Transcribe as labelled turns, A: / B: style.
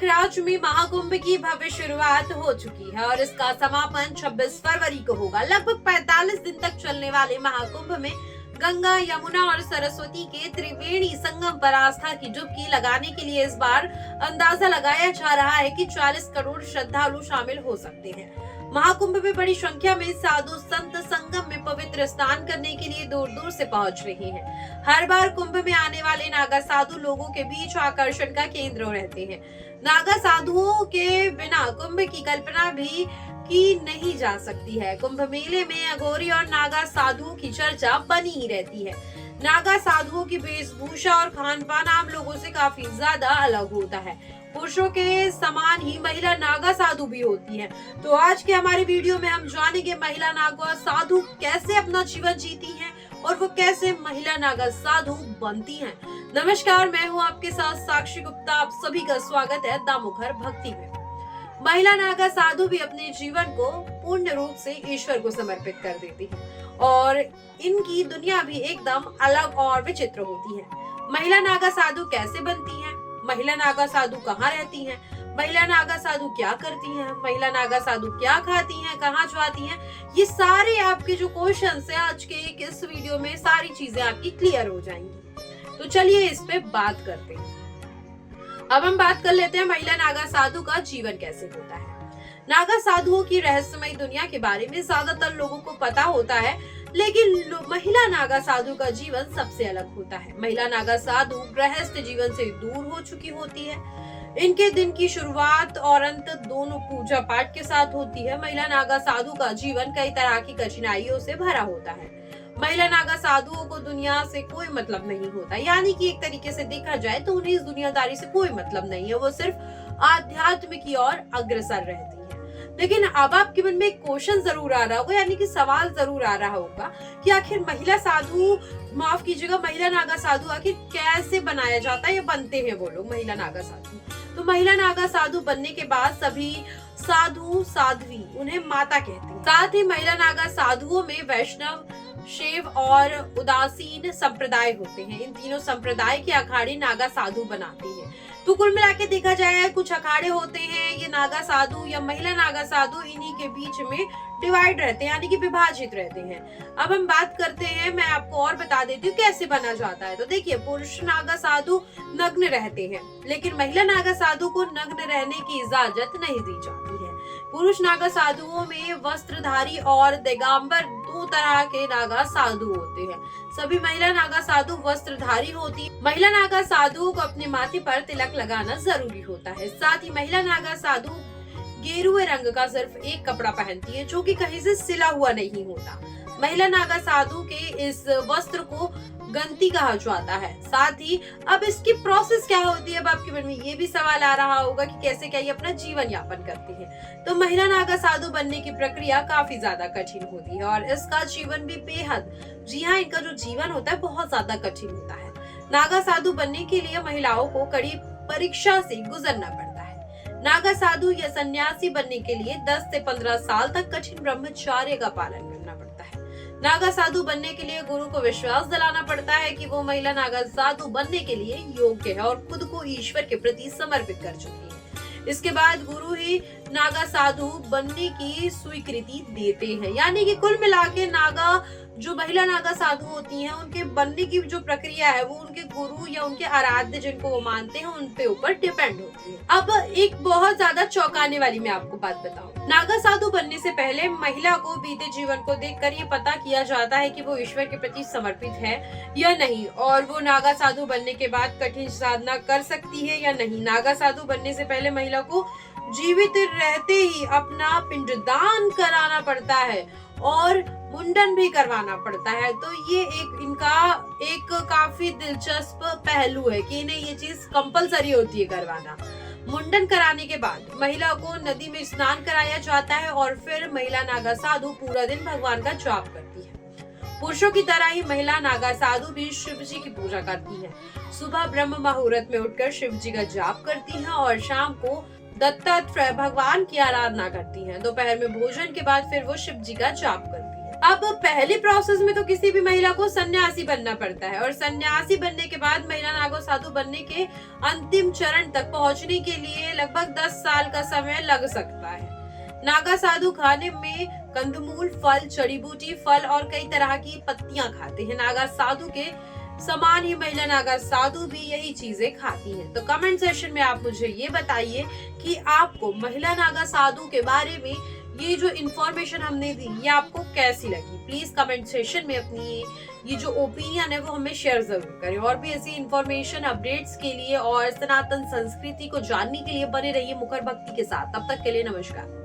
A: प्रयागराज में महाकुंभ की भव्य शुरुआत हो चुकी है और इसका समापन 26 फरवरी को होगा। लगभग 45 दिन तक चलने वाले महाकुंभ में गंगा, यमुना और सरस्वती के त्रिवेणी संगम पर आस्था की डुबकी लगाने के लिए इस बार अंदाजा लगाया जा रहा है कि 40 करोड़ श्रद्धालु शामिल हो सकते हैं। महाकुंभ में बड़ी संख्या में साधु संत संगम में पवित्र स्नान करने के लिए दूर दूर से पहुंच रहे हैं। हर बार कुंभ में आने वाले नागा साधु लोगों के बीच आकर्षण का केंद्र रहते हैं। नागा साधुओं के बिना कुंभ की कल्पना भी की नहीं जा सकती है। कुंभ मेले में अघोरी और नागा साधुओं की चर्चा बनी ही रहती है। नागा साधुओं की वेशभूषा और खान पान आम लोगों से काफी ज्यादा अलग होता है। पुरुषों के समान ही महिला नागा साधु भी होती है। तो आज के हमारे वीडियो में हम जानेंगे महिला नागा साधु कैसे अपना जीवन जीती हैं और वो कैसे महिला नागा साधु बनती हैं। नमस्कार, मैं हूँ आपके साथ साक्षी गुप्ता। आप सभी का स्वागत है दामोघर भक्ति में। महिला नागा साधु भी अपने जीवन को पूर्ण रूप से ईश्वर को समर्पित कर देती है और इनकी दुनिया भी एकदम अलग और विचित्र होती है। महिला नागा साधु कैसे बनती हैं? महिला नागा साधु कहाँ रहती हैं? महिला नागा साधु क्या करती हैं? महिला नागा साधु क्या खाती हैं, कहाँ जाती हैं? ये सारे आपके जो क्वेश्चंस हैं आज के इस वीडियो में सारी चीजें आपकी क्लियर हो जाएंगी। तो चलिए इस पे बात करते हैं। अब हम बात कर लेते हैं महिला नागा साधु का जीवन कैसे होता है। नागा साधुओं की रहस्यमय दुनिया के बारे में ज्यादातर लोगों को पता होता है, लेकिन महिला नागा साधु का जीवन सबसे अलग होता है। महिला नागा साधु गृहस्थ जीवन से दूर हो चुकी होती है। इनके दिन की शुरुआत और अंत दोनों पूजा पाठ के साथ होती है। महिला नागा साधु का जीवन कई तरह की कठिनाइयों से भरा होता है। महिला नागा साधुओं को दुनिया से कोई मतलब नहीं होता, यानी कि एक तरीके से देखा जाए तो उन्हें इस दुनियादारी से कोई मतलब नहीं है। वो सिर्फ आध्यात्म की ओर अग्रसर रहती है। लेकिन अब आपके मन में एक क्वेश्चन जरूर आ रहा होगा, यानी कि सवाल जरूर आ रहा होगा कि आखिर महिला साधु, माफ कीजिएगा, महिला नागा साधु आखिर कैसे बनाया जाता है या बनते हैं वो लोग महिला नागा साधु? तो महिला नागा साधु बनने के बाद सभी साधु साध्वी उन्हें माता कहते हैं। साथ ही महिला नागा साधुओं में वैष्णव, शैव और उदासीन संप्रदाय होते हैं। इन तीनों संप्रदाय के अखाड़े नागा साधु बनाते हैं। तो कुल मिला के देखा जाए कुछ अखाड़े होते हैं, ये नागा साधु या महिला नागा साधु इन्हीं के बीच में डिवाइड रहते हैं, यानी कि विभाजित रहते हैं। अब हम बात करते हैं, मैं आपको और बता देती हूँ कैसे बना जाता है। तो देखिए, पुरुष नागा साधु नग्न रहते हैं, लेकिन महिला नागा साधु को नग्न रहने की इजाजत नहीं दी जाती है। पुरुष नागा साधुओं में वस्त्रधारी और दिगंबर दो तरह के नागा साधु होते हैं। सभी महिला नागा साधु वस्त्रधारी होती। महिला नागा साधुओं को अपने माथे पर तिलक लगाना जरूरी होता है। साथ ही महिला नागा साधु गेरुए रंग का सिर्फ एक कपड़ा पहनती है, जो कि कहीं से सिला हुआ नहीं होता। महिला नागा साधु के इस वस्त्र को गंती कहा जाता है। साथ ही अब इसकी प्रोसेस क्या होती है? अब आपके मन में ये भी सवाल आ रहा होगा कि कैसे क्या ये अपना जीवन यापन करती है। तो महिला नागा साधु बनने की प्रक्रिया काफी ज्यादा कठिन होती है और इसका जीवन भी बेहद, जी हाँ, इनका जो जीवन होता है बहुत ज्यादा कठिन होता है। नागा साधु बनने के लिए महिलाओं को कड़ी परीक्षा से गुजरना पड़ता है। नागा साधु या सन्यासी बनने के लिए 10 से 15 साल तक कठिन ब्रह्मचर्य का पालन करना पड़ता है। नागा साधु बनने के लिए गुरु को विश्वास दिलाना पड़ता है कि वो महिला नागा साधु बनने के लिए योग्य है और खुद को ईश्वर के प्रति समर्पित कर चुकी है। इसके बाद गुरु ही नागा साधु बनने की स्वीकृति देते हैं। यानी कि कुल मिला के नागा, जो महिला नागा साधु होती हैं, उनके बनने की जो प्रक्रिया है वो उनके गुरु या उनके आराध्य जिनको वो मानते हैं उन पे ऊपर डिपेंड होती है। अब एक बहुत ज्यादा चौंकाने वाली मैं आपको बात बताऊं। नागा साधु बनने से पहले महिला को बीते जीवन को देखकर ये पता किया जाता है कि वो ईश्वर के प्रति समर्पित है या नहीं, और वो नागा साधु बनने के बाद कठिन साधना कर सकती है या नहीं। नागा साधु बनने से पहले महिला को जीवित रहते ही अपना पिंडदान कराना पड़ता है और मुंडन भी करवाना पड़ता है। तो ये इनका एक काफी दिलचस्प पहलू है कि इन्हें ये चीज कंपलसरी होती है करवाना। मुंडन कराने के बाद महिला को नदी में स्नान कराया जाता है और फिर महिला नागा साधु पूरा दिन भगवान का जाप करती है। पुरुषों की तरह ही महिला नागा साधु भी शिव जी की पूजा करती है। सुबह ब्रह्म मुहूर्त में उठकर शिव जी का जाप करती है और शाम को दत्तात्रेय भगवान की आराधना करती हैं। दोपहर में भोजन के बाद फिर वो शिव जी का जाप करती है। अब पहले प्रोसेस में तो किसी भी महिला को सन्यासी बनना पड़ता है और सन्यासी बनने के बाद महिला नागा साधु बनने के अंतिम चरण तक पहुंचने के लिए लगभग 10 साल का समय लग सकता है। नागा साधु खाने में कंदमूल, फल, जड़ी बूटी, फल और कई तरह की पत्तियां खाते हैं। नागा साधु के समान ही महिला नागा साधु भी यही चीजें खाती हैं। तो कमेंट सेक्शन में आप मुझे ये बताइए कि आपको महिला नागा साधु के बारे में ये जो इन्फॉर्मेशन हमने दी ये आपको कैसी लगी। प्लीज कमेंट सेक्शन में अपनी ये जो ओपिनियन है वो हमें शेयर जरूर करें। और भी ऐसी इन्फॉर्मेशन अपडेट्स के लिए और सनातन संस्कृति को जानने के लिए बने रहिए मुखर भक्ति के साथ। तब तक के लिए नमस्कार।